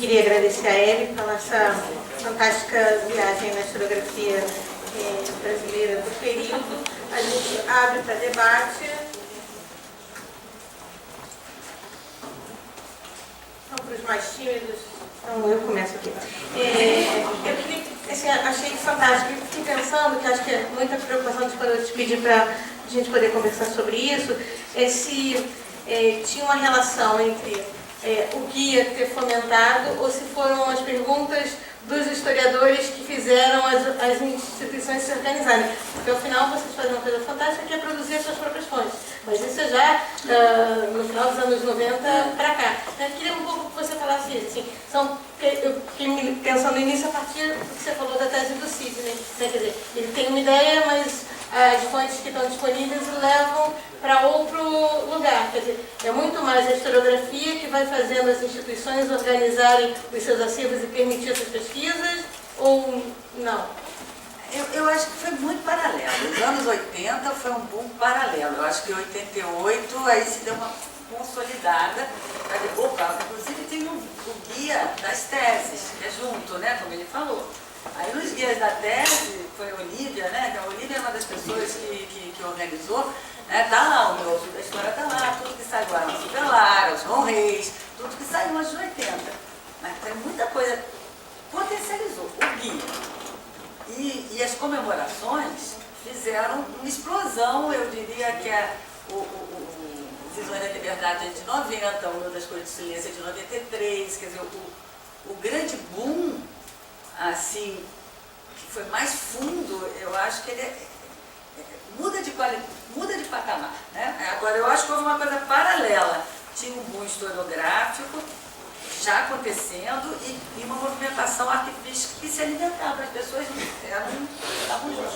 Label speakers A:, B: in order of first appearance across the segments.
A: queria agradecer a Hebe pela essa fantástica viagem na historiografia brasileira do período. A gente abre para debate. Então, para os mais tímidos, então eu começo aqui. Eu queria, assim, achei fantástico. Eu fiquei pensando, que acho que é muita preocupação de quando eu te pedi para a gente poder conversar sobre isso, se tinha uma relação entre o guia ter fomentado ou se foram as perguntas dos historiadores que fizeram as instituições se organizarem. Porque, ao final, vocês fazem uma coisa fantástica que é produzir as suas próprias fontes. Mas isso é já no final dos anos 90 para cá. Eu queria um pouco que você falasse isso. Assim, eu fiquei pensando nisso a partir do que você falou da tese do Sidney. Quer dizer, ele tem uma ideia, mas as fontes que estão disponíveis o levam para outro lugar. Quer dizer, é muito mais a historiografia que vai fazendo as instituições organizarem os seus acervos e permitir essas pesquisas, ou não?
B: Eu acho que foi muito paralelo. Os anos 80 foi um boom paralelo. Eu acho que em 88 aí se deu uma consolidada. Inclusive tem o guia das teses, que é junto, né, como ele falou. Aí nos guias da tese, foi a Olívia, né? A Olívia é uma das pessoas que organizou, né? Tá lá, o meu autor da história tá lá, tudo que saiu, a Ana Cibelar, o João Reis, tudo que saiu nos anos 80. Né? Tem muita coisa, potencializou o guia. E as comemorações fizeram uma explosão, eu diria que o Visões da Liberdade é de 90, o Meu das Cores de Silêncio é de 93, quer dizer, o grande boom, assim, que foi mais fundo, eu acho que ele muda de qualidade, muda de patamar. Né? Agora, eu acho que houve uma coisa paralela. Tinha um boom historiográfico já acontecendo e uma movimentação arquivística que se alimentava. As pessoas estavam juntas.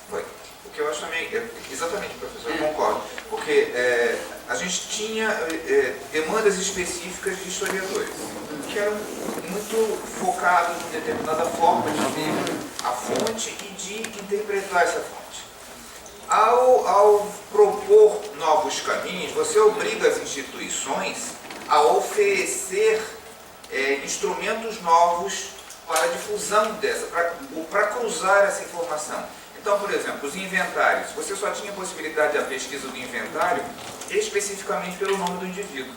C: Foi. O que eu acho também, exatamente, professor, eu concordo. Porque a gente tinha demandas específicas de historiadores, que eram muito focados em determinada forma de ver a fonte e de interpretar essa fonte. Ao propor novos caminhos, você obriga as instituições a oferecer instrumentos novos para a difusão dessa, para cruzar essa informação. Então, por exemplo, os inventários. Você só tinha possibilidade da pesquisa do inventário especificamente pelo nome do indivíduo.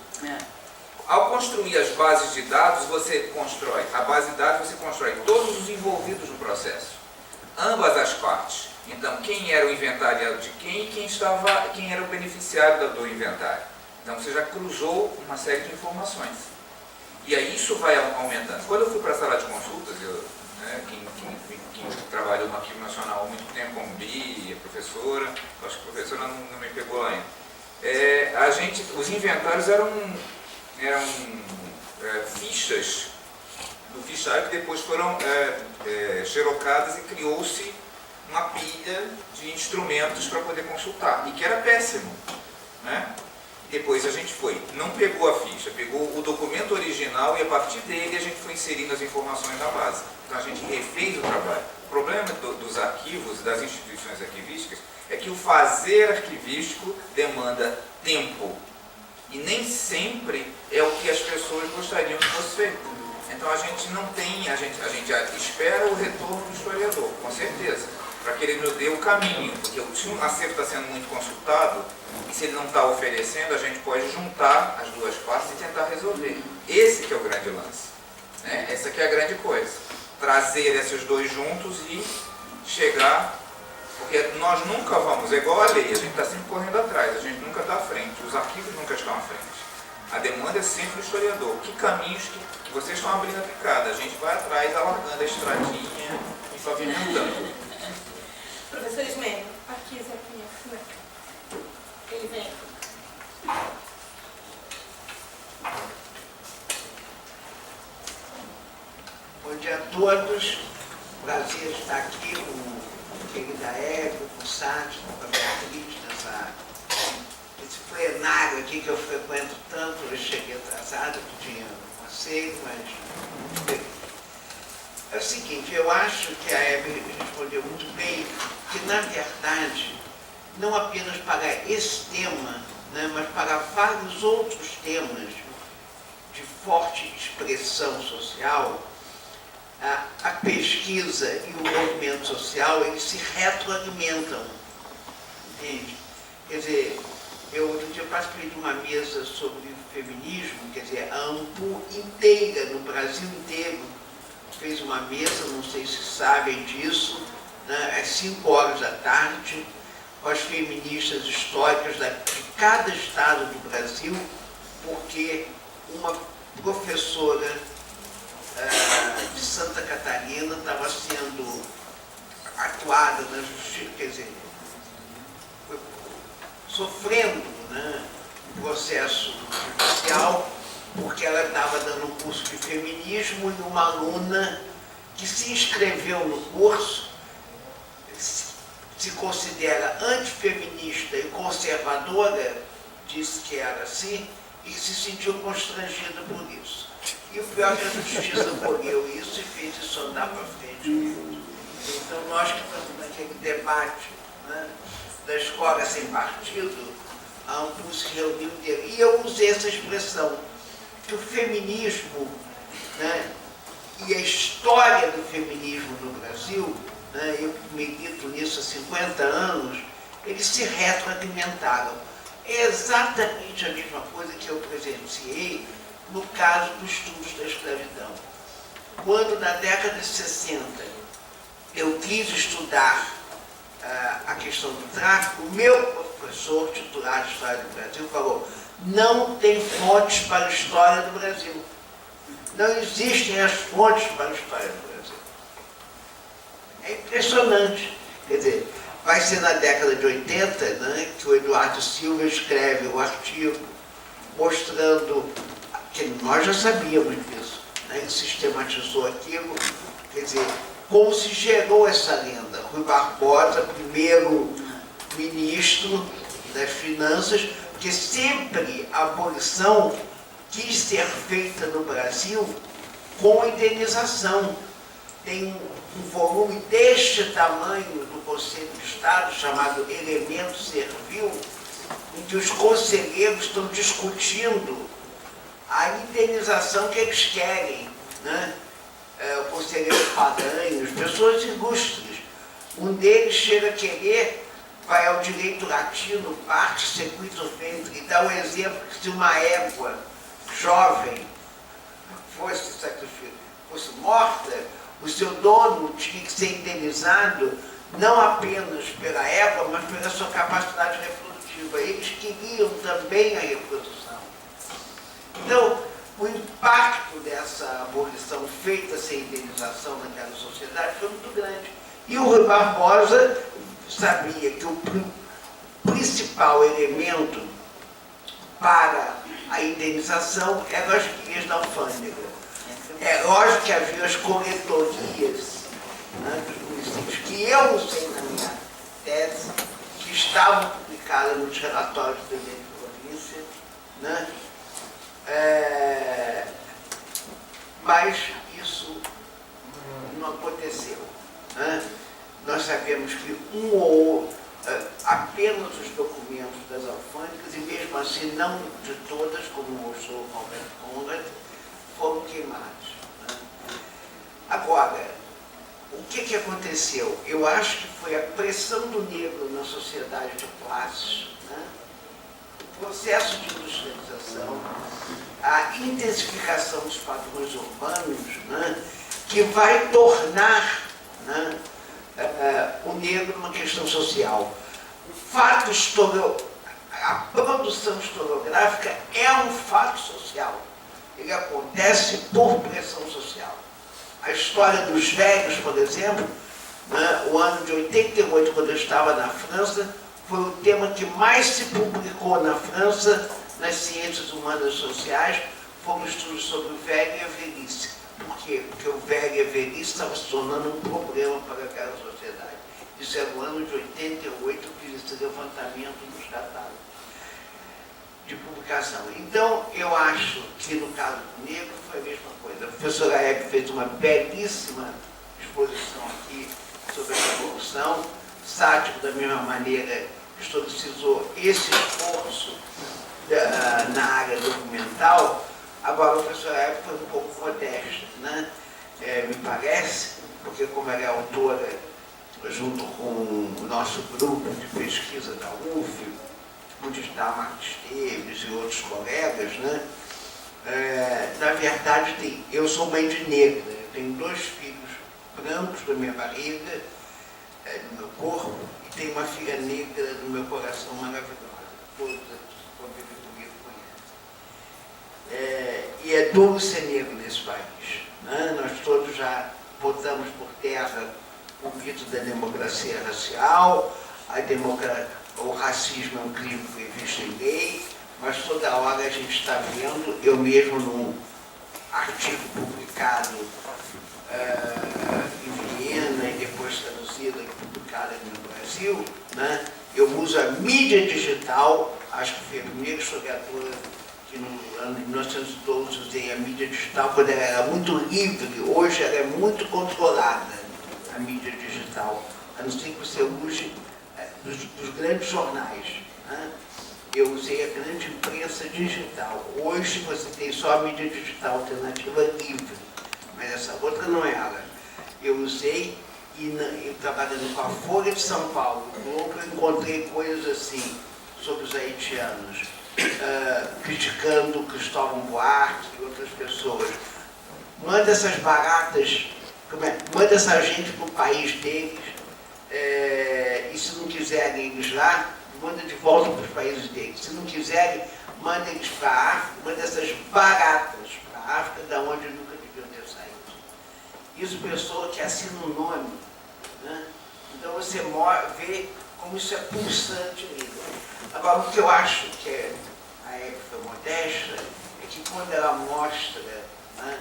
C: Ao construir as bases de dados, você constrói a base de dados, você constrói todos os envolvidos no processo. Ambas as partes. Então, quem era o inventariado de quem e quem era o beneficiário do inventário. Então, você já cruzou uma série de informações. E aí isso vai aumentando. Quando eu fui para a sala de consultas, quem trabalhou no Arquivo Nacional há muito tempo, como Bia, professora, acho que a professora não me pegou lá ainda. Os inventários eram fichas do fichário que depois foram xerocadas e criou-se uma pilha de instrumentos para poder consultar, e que era péssimo. Né? Depois a gente não pegou a ficha, pegou o documento original e a partir dele a gente foi inserindo as informações na base. Então a gente refez o trabalho. O problema dos arquivos, das instituições arquivísticas, é que o fazer arquivístico demanda tempo. E nem sempre é o que as pessoas gostariam que fosse feito. Então a gente não tem, a gente espera o retorno do historiador, com certeza, para que ele nos dê o caminho, porque se um acervo está sendo muito consultado, e se ele não está oferecendo, a gente pode juntar as duas partes e tentar resolver. Esse que é o grande lance. Né? Essa que é a grande coisa. Trazer esses dois juntos e chegar, porque nós nunca vamos, é igual a lei, a gente está sempre correndo atrás, a gente nunca está à frente, os arquivos nunca estão à frente. A demanda é sempre do historiador. Que caminhos que vocês estão abrindo a picada? A gente vai atrás, alargando a estradinha e pavimentando.
A: Professor Ismênio, aqui, Zequinha. Ele vem.
D: Bom dia a todos. Prazer estar aqui com a querida Hebe, com o Sati, com a Beatriz, nesse plenário aqui que eu frequento tanto. Eu cheguei atrasado, que tinha um passeio, mas é o seguinte, eu acho que a Hebe respondeu muito bem, que na verdade, não apenas para esse tema, né, mas para vários outros temas de forte expressão social, a pesquisa e o movimento social, eles se retroalimentam, entende? Quer dizer, eu outro dia participei de uma mesa sobre o feminismo, quer dizer, a AMPU inteira, no Brasil inteiro, fez uma mesa, não sei se sabem disso, né, às 5 horas da tarde, com as feministas históricas de cada estado do Brasil, porque uma professora de Santa Catarina estava sendo atuada na justiça, quer dizer, sofrendo, né, um processo judicial, porque ela estava dando um curso de feminismo e uma aluna que se inscreveu no curso se considera antifeminista e conservadora, disse que era assim, e se sentiu constrangida por isso. E o pior é que a justiça colheu isso e fez isso andar para frente. Então nós que estamos naquele debate, né, da escola sem partido, a AMPU se reuniu inteiro. E eu usei essa expressão, que o feminismo, né, e a história do feminismo no Brasil, né, eu milito nisso há 50 anos, eles se retroalimentaram. É exatamente a mesma coisa que eu presenciei no caso dos estudos da escravidão. Quando, na década de 60, eu quis estudar a questão do tráfico, o meu professor titular de História do Brasil falou: não tem fontes para a história do Brasil. Não existem as fontes para a história do Brasil. É impressionante. Quer dizer, vai ser na década de 80, né, que o Eduardo Silva escreve um artigo mostrando que nós já sabíamos disso, né, ele sistematizou aquilo, quer dizer, como se gerou essa lenda. Rui Barbosa, primeiro ministro das Finanças, que sempre a abolição quis ser feita no Brasil com indenização. Tem um volume deste tamanho do Conselho de Estado, chamado Elemento Servil, em que os conselheiros estão discutindo a indenização que eles querem, né? O conselheiro Paranhos, pessoas ilustres. Um deles chega a querer, vai ao direito latino, parte, sequito ventre, e dá o exemplo que se uma égua jovem fosse morta, o seu dono tinha que ser indenizado não apenas pela égua, mas pela sua capacidade reprodutiva. Eles queriam também a reprodução. Então, o impacto dessa abolição feita sem indenização naquela sociedade foi muito grande. E o Rui Barbosa sabia que o principal elemento para a indenização eram as guias da alfândega. É lógico que havia as coletorias, né, dos municípios, que eu usei na minha tese, que estavam publicadas nos relatórios do presidente da província, né? Mas isso não aconteceu, né? Nós sabemos que apenas os documentos das alfândegas, e mesmo assim não de todas, como mostrou o Alberto Conrad, foram queimados, né? Agora, o que aconteceu? Eu acho que foi a pressão do negro na sociedade de classes, né? O processo de industrialização, a intensificação dos padrões urbanos, né, que vai tornar, né, o negro uma questão social. A produção historiográfica é um fato social. Ele acontece por pressão social. A história dos velhos, por exemplo, né, o ano de 88, quando eu estava na França, foi o tema que mais se publicou na França nas ciências humanas e sociais, foram estudos sobre o velho e a velhice. Por quê? Porque o velho e a velhice estavam se tornando um problema para aquela sociedade. Isso é no ano de 88, que esse levantamento dos catálogos de publicação. Então, eu acho que no caso do negro foi a mesma coisa. A professora Hebe fez uma belíssima exposição aqui sobre a revolução. Sático, da mesma maneira, historicizou esse esforço na área documental. Agora, a professora Hebe foi um pouco modesta, né? Me parece, porque como ela é autora, junto com o nosso grupo de pesquisa da UF, onde está Marcos Esteves e outros colegas, né? Na verdade, eu sou mãe de negra, eu tenho 2 filhos brancos da minha barriga, do meu corpo, e tenho uma filha negra no meu coração maravilhosa. Todos que convivem comigo conhecem. E é duro ser negro nesse país, né? Nós todos já botamos por terra o mito da democracia racial, o racismo é um crime previsto em lei, mas toda hora a gente está vendo, eu mesmo num artigo publicado em Viena e depois traduzido e publicado no Brasil, né? Eu uso a mídia digital, acho que foi a primeira historiadora que no ano de 1912 usei a mídia digital, quando ela era muito livre, hoje ela é muito controlada, a mídia digital, a não ser que você use dos grandes jornais, né? Eu usei a grande imprensa digital. Hoje você tem só a mídia digital alternativa livre, mas essa outra não é ela. Eu usei e trabalhando com a Folha de São Paulo, o Globo, eu encontrei coisas assim sobre os haitianos, criticando Cristóvão Buarque e outras pessoas. Manda essas baratas, manda essa gente para o país deles, e se não quiserem eles lá, manda de volta para os países deles. Se não quiserem, manda eles para a África, manda essas baratas para a África, da onde nunca deviam ter saído. Isso pessoa que assina um nome, né? Então você vê como isso é pulsante nele. Agora, o que eu acho que a época modesta é que quando ela mostra, né,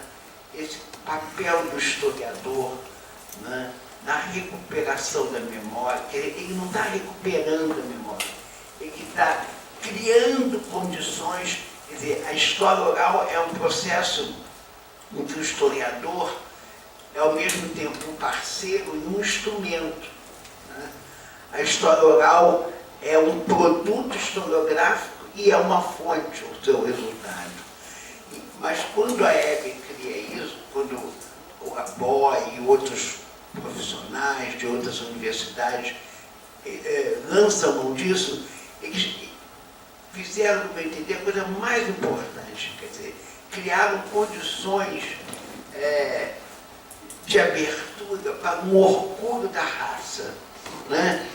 D: esse papel do historiador, né, na recuperação da memória, ele não está recuperando a memória, ele está criando condições. Quer dizer, a história oral é um processo em que o historiador é ao mesmo tempo um parceiro e um instrumento, né? A história oral é um produto historiográfico e é uma fonte, o seu resultado. Mas quando a Hebe cria isso, quando o Raboy e outros profissionais de outras universidades lançam mão disso, eles fizeram, para entender, a coisa mais importante, quer dizer, criaram condições de abertura para um orgulho da raça, né?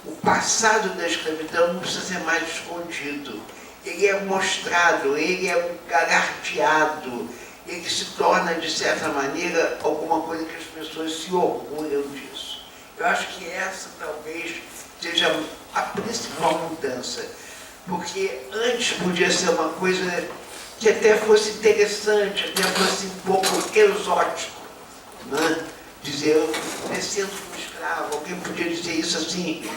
D: O passado da escravidão não precisa ser mais escondido, ele é mostrado, ele é galardeado, ele se torna, de certa maneira, alguma coisa que as pessoas se orgulham disso. Eu acho que essa talvez seja a principal mudança, porque antes podia ser uma coisa que até fosse interessante, até fosse um pouco exótico, né? Dizer, eu descendo como escravo, alguém podia dizer isso assim,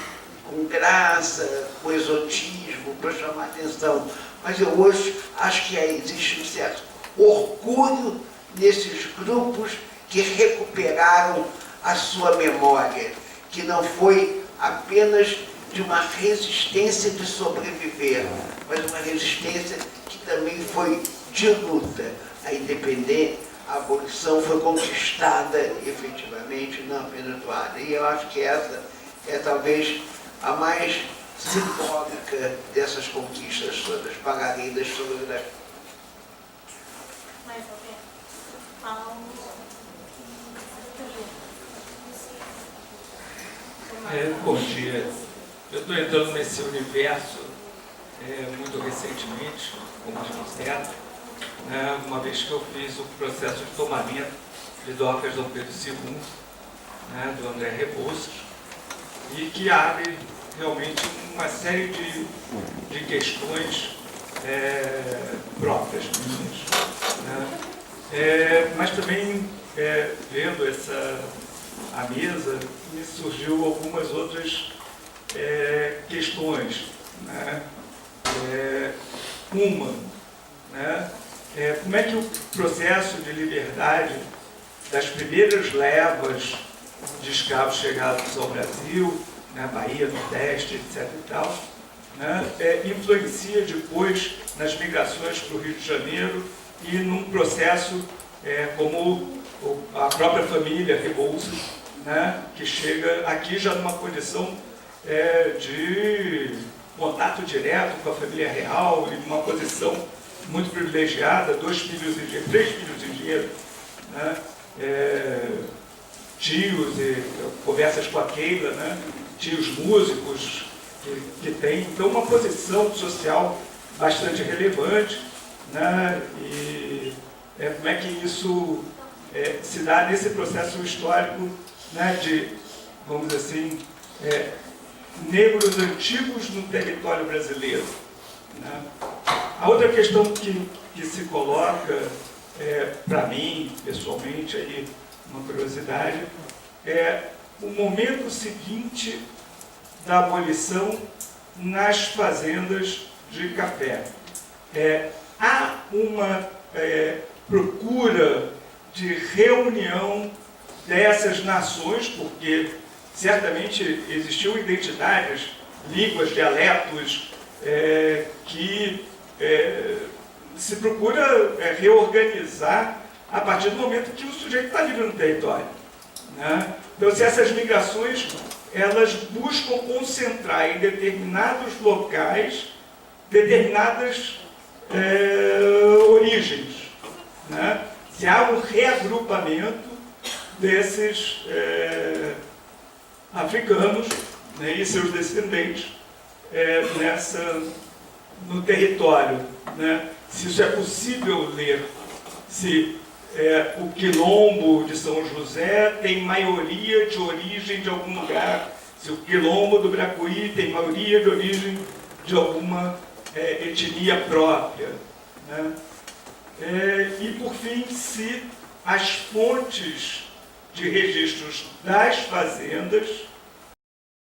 D: com graça, com exotismo, para chamar atenção. Mas eu hoje acho que existe um certo orgulho nesses grupos que recuperaram a sua memória, que não foi apenas de uma resistência de sobreviver, mas uma resistência que também foi de luta. A independência, a abolição foi conquistada efetivamente, não apenas doada. E eu acho que essa é talvez a mais simbólica dessas conquistas todas, paralelas sobre as...
A: Mais ou menos.
E: Bom dia. Eu estou entrando nesse universo muito recentemente, como arquiteto, uma vez que eu fiz o processo de tombamento de docas Dom Pedro II, do André Rebouças, e que abre realmente uma série de questões próprias minhas. Mas também, vendo a mesa, me surgiu algumas outras questões. Uma, como é que o processo de liberdade das primeiras levas de escravos chegados ao Brasil né, Bahia, Nordeste, etc. e tal, né, influencia depois nas migrações para o Rio de Janeiro e num processo como a própria família Rebouças, né, que chega aqui já numa condição de contato direto com a família real e numa posição muito privilegiada, 3 filhos engenheiros, né, tios, conversas com a Keila, né, tios músicos que tem, então uma posição social bastante relevante, né, e como é que isso se dá nesse processo histórico, né, de, vamos dizer assim, negros antigos no território brasileiro, né? A outra questão que se coloca, para mim, pessoalmente, aí, uma curiosidade, é o momento seguinte da abolição nas fazendas de café. Há uma procura de reunião dessas nações, porque certamente existiam identidades, línguas, dialetos, que se procura reorganizar a partir do momento que o sujeito está livre no território, né? Então, se essas migrações, elas buscam concentrar em determinados locais determinadas origens, né? Se há um reagrupamento desses africanos, né, e seus descendentes no território, né? Se isso é possível ler, se o quilombo de São José tem maioria de origem de algum lugar, se o quilombo do Bracuí tem maioria de origem de alguma etnia própria, né? E, por fim, se as fontes de registros das fazendas